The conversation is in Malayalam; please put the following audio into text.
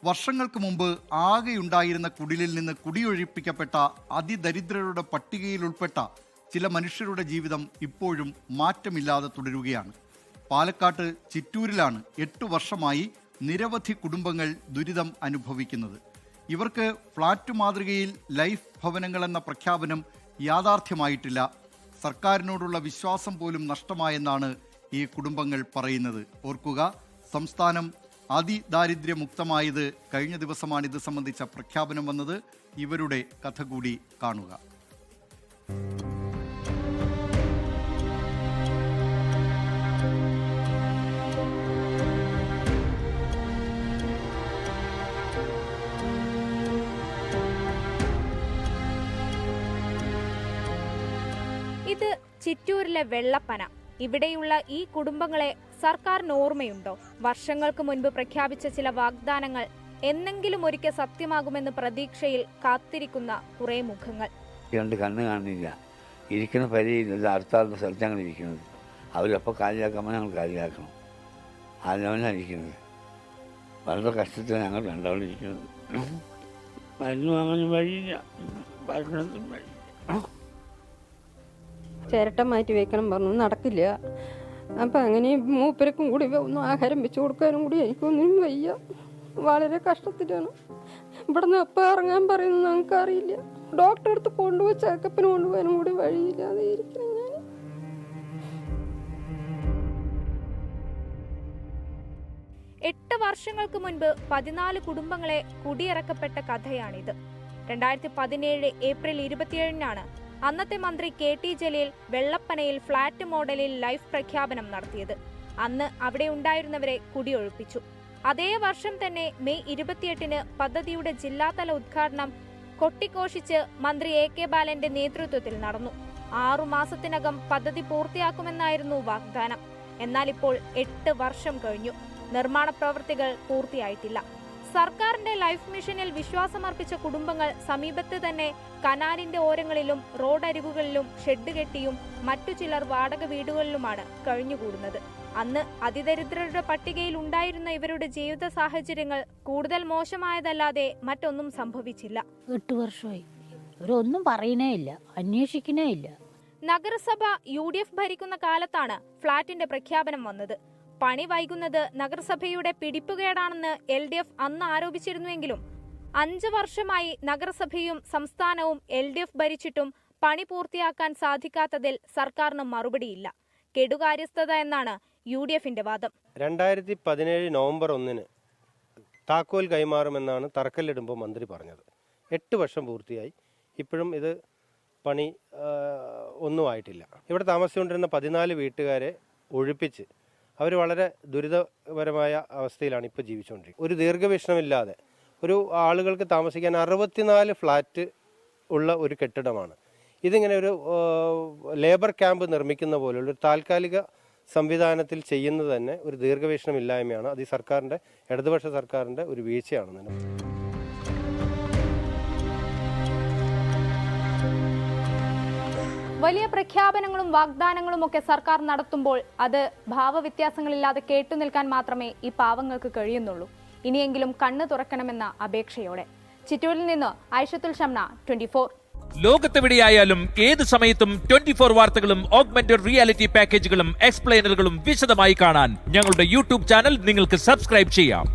വർഷങ്ങൾക്ക് മുമ്പ് ആകെയുണ്ടായിരുന്ന കുടിലിൽ നിന്ന് കുടിയൊഴിപ്പിക്കപ്പെട്ട അതിദരിദ്രരുടെ പട്ടികയിൽ ഉൾപ്പെട്ട ചില മനുഷ്യരുടെ ജീവിതം ഇപ്പോഴും മാറ്റമില്ലാതെ തുടരുകയാണ്. പാലക്കാട്ട് ചിറ്റൂരിലാണ് 8 വർഷമായി നിരവധി കുടുംബങ്ങൾ ദുരിതം അനുഭവിക്കുന്നത്. ഇവർക്ക് ഫ്ളാറ്റ് മാതൃകയിൽ ലൈഫ് ഭവനങ്ങളെന്ന പ്രഖ്യാപനം യാഥാർത്ഥ്യമായിട്ടില്ല. സർക്കാരിനോടുള്ള വിശ്വാസം പോലും നഷ്ടമായെന്നാണ് ഈ കുടുംബങ്ങൾ പറയുന്നത്. ഓർക്കുക, സംസ്ഥാനം അതിദാരിദ്ര്യമുക്തമായത് കഴിഞ്ഞ ദിവസമാണ് ഇത് സംബന്ധിച്ച പ്രഖ്യാപനം വന്നത്. ഇവരുടെ കഥ കൂടി കാണുക. ഇത് ചിറ്റൂരിലെ വെള്ളപ്പന. ഇവിടെയുള്ള ഈ കുടുംബങ്ങളെ സർക്കാരിന് ഓർമ്മയുണ്ടോ? വർഷങ്ങൾക്ക് മുൻപ് പ്രഖ്യാപിച്ച ചില വാഗ്ദാനങ്ങൾ എന്നെങ്കിലും ഒരിക്കൽ സത്യമാകുമെന്ന് പ്രതീക്ഷയിൽ കാത്തിരിക്കുന്ന കുറെ മുഖങ്ങൾ. രണ്ട് കണ്ണ് കാണുന്നില്ല, ഇരിക്കുന്ന പരിയില്ല, അടുത്താളുടെ സ്ഥലത്ത് ഞങ്ങൾ ഇരിക്കുന്നത്. അവരപ്പോൾ കാലിയാക്കുമ്പോൾ ഞങ്ങൾ കാലിയാക്കണം. അതിനവനാണ് ഇരിക്കുന്നത്. വളരെ കഷ്ടത്തിൽ ഞങ്ങൾ രണ്ടാളും ഇരിക്കുന്നത്. മരുന്ന് വാങ്ങാൻ വഴിയില്ല, ഭക്ഷണത്തിന് വഴി. ചിരട്ട മാറ്റി വെക്കണം പറഞ്ഞു, നടക്കില്ല. അപ്പം അങ്ങനെ മൂപ്പരക്കും കൂടി ഒന്ന് ആഹാരം വെച്ച് കൊടുക്കാനും കൂടി എനിക്കൊന്നിനും വയ്യ. വളരെ കഷ്ടത്തിലാണ്. ഇവിടെ നിന്ന് എപ്പോൾ ഇറങ്ങാൻ പറയുന്നത് ഞങ്ങൾക്കറിയില്ല. ഡോക്ടറെ അടുത്ത് കൊണ്ടുപോയി ചെക്കപ്പിന് കൊണ്ടുപോകാനും കൂടി വഴിയില്ലാതെ ഇരിക്കണം ഞാൻ. എട്ട് വർഷങ്ങൾക്ക് മുൻപ് 14 കുടുംബങ്ങളെ കുടിയിറക്കപ്പെട്ട കഥയാണിത്. 2017 ഏപ്രിൽ 27-നാണ് അന്നത്തെ മന്ത്രി KT ജലീൽ വെള്ളപ്പനയിൽ ഫ്ളാറ്റ് മോഡലിൽ ലൈഫ് പ്രഖ്യാപനം നടത്തിയത്. അന്ന് അവിടെ ഉണ്ടായിരുന്നവരെ കുടിയൊഴിപ്പിച്ചു. അതേ വർഷം തന്നെ മെയ് 28-ന് പദ്ധതിയുടെ ജില്ലാതല ഉദ്ഘാടനം കൊട്ടിഘോഷിച്ച് മന്ത്രി AK ബാലന്റെ നേതൃത്വത്തിൽ നടന്നു. 6 മാസത്തിനകം പദ്ധതി പൂർത്തിയാക്കുമെന്നായിരുന്നു വാഗ്ദാനം. എന്നാൽ ഇപ്പോൾ 8 വർഷം കഴിഞ്ഞു. നിർമ്മാണ പ്രവൃത്തികൾ പൂർത്തിയായിട്ടില്ല. സർക്കാരിന്റെ ലൈഫ് മിഷനിൽ വിശ്വാസമർപ്പിച്ച കുടുംബങ്ങൾ സമീപത്ത് തന്നെ കനാലിന്റെ ഓരങ്ങളിലും റോഡരികുകളിലും ഷെഡ് കെട്ടിയും മറ്റു ചിലർ വാടക വീടുകളിലുമാണ് കഴിഞ്ഞുകൂടുന്നത്. അന്ന് അതിദരിദ്രരുടെ പട്ടികയിൽ ഉണ്ടായിരുന്ന ഇവരുടെ ജീവിത സാഹചര്യങ്ങൾ കൂടുതൽ മോശമായതല്ലാതെ മറ്റൊന്നും സംഭവിച്ചില്ല. 8 വർഷമായി അവരൊന്നും പറയണേ ഇല്ല, അന്വേഷിക്കണേ ഇല്ല. നഗരസഭ UDF ഭരിക്കുന്ന കാലത്താണ് ഫ്ളാറ്റിന്റെ പ്രഖ്യാപനം വന്നത്. പണി വൈകുന്നത് നഗരസഭയുടെ പിടിപ്പുകേടാണെന്ന് LDF അന്ന് ആരോപിച്ചിരുന്നുവെങ്കിലും 5 വർഷമായി നഗരസഭയും സംസ്ഥാനവും LDF ഭരിച്ചിട്ടും പണി പൂർത്തിയാക്കാൻ സാധിക്കാത്തതിൽ സർക്കാരിന് മറുപടിയില്ല. കെടുകാര്യസ്ഥത എന്നാണ് UDFന്റെ വാദം. 2017 നവംബർ 1-ന് താക്കോൽ കൈമാറുമെന്നാണ് തറക്കല്ലിടുമ്പോൾ മന്ത്രി പറഞ്ഞത്. 8 വർഷം പൂർത്തിയായി, ഇപ്പോഴും ഇത് പണി ഒന്നും ആയിട്ടില്ല. ഇവിടെ താമസിച്ചുകൊണ്ടിരുന്ന 14 വീട്ടുകാരെ ഒഴിപ്പിച്ച് അവർ വളരെ ദുരിതപരമായ അവസ്ഥയിലാണ് ഇപ്പോൾ ജീവിച്ചുകൊണ്ടിരിക്കുന്നത്. ഒരു ദീർഘവീക്ഷണമില്ലാതെ ഒരു ആളുകൾക്ക് താമസിക്കാൻ 64 ഫ്ലാറ്റ് ഉള്ള ഒരു കെട്ടിടമാണ്. ഇതിങ്ങനെ ഒരു ലേബർ ക്യാമ്പ് നിർമ്മിക്കുന്ന പോലുള്ള ഒരു താൽക്കാലിക സംവിധാനത്തിൽ ചെയ്യുന്നത് തന്നെ ഒരു ദീർഘവീക്ഷണമില്ലായ്മയാണ്. അത് ഈ സർക്കാരിൻ്റെ, ഇടതുപക്ഷ സർക്കാരിൻ്റെ ഒരു വീഴ്ചയാണ്. വലിയ പ്രഖ്യാപനങ്ങളും വാഗ്ദാനങ്ങളും ഒക്കെ സർക്കാർ നടത്തുമ്പോൾ അത് ഭാവവ്യത്യാസങ്ങളില്ലാതെ കേട്ടുനിൽക്കാൻ മാത്രമേ ഈ പാവങ്ങൾക്ക് കഴിയുന്നുള്ളൂ. ഇനിയെങ്കിലും കണ്ണു തുറക്കണമെന്ന അപേക്ഷയോടെ. ചിറ്റൂരിൽ നിന്ന് ഐഷത്തുൽ ഷംന, 24. ലോകത്തെവിടെയായാലും ഏത് സമയത്തും 24 വാർത്തകളും ഓഗ്മെന്റഡ് റിയാലിറ്റി പാക്കേജുകളും എക്സ്പ്ലെയിനറുകളും വിശദമായി കാണാൻ ഞങ്ങളുടെ YouTube ചാനൽ നിങ്ങൾക്ക് സബ്സ്ക്രൈബ് ചെയ്യാം.